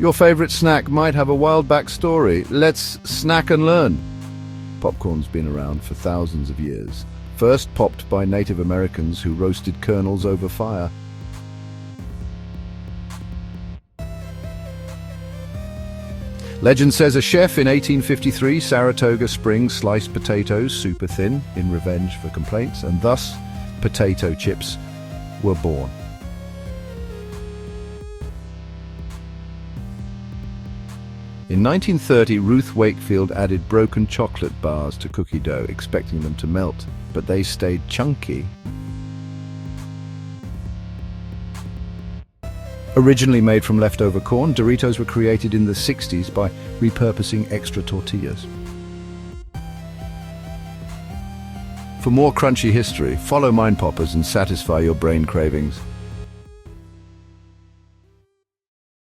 Your favorite snack might have a wild backstory. Let's snack and learn. Popcorn's been around for thousands of years. First popped by Native Americans who roasted kernels over fire. Legend says a chef in 1853, Saratoga Springs, sliced potatoes super thin in revenge for complaints, and thus potato chips were born. In 1930, Ruth Wakefield added broken chocolate bars to cookie dough, expecting them to melt, but they stayed chunky. Originally made from leftover corn, Doritos were created in the 60s by repurposing extra tortillas. For more crunchy history, follow Mind Poppers and satisfy your brain cravings.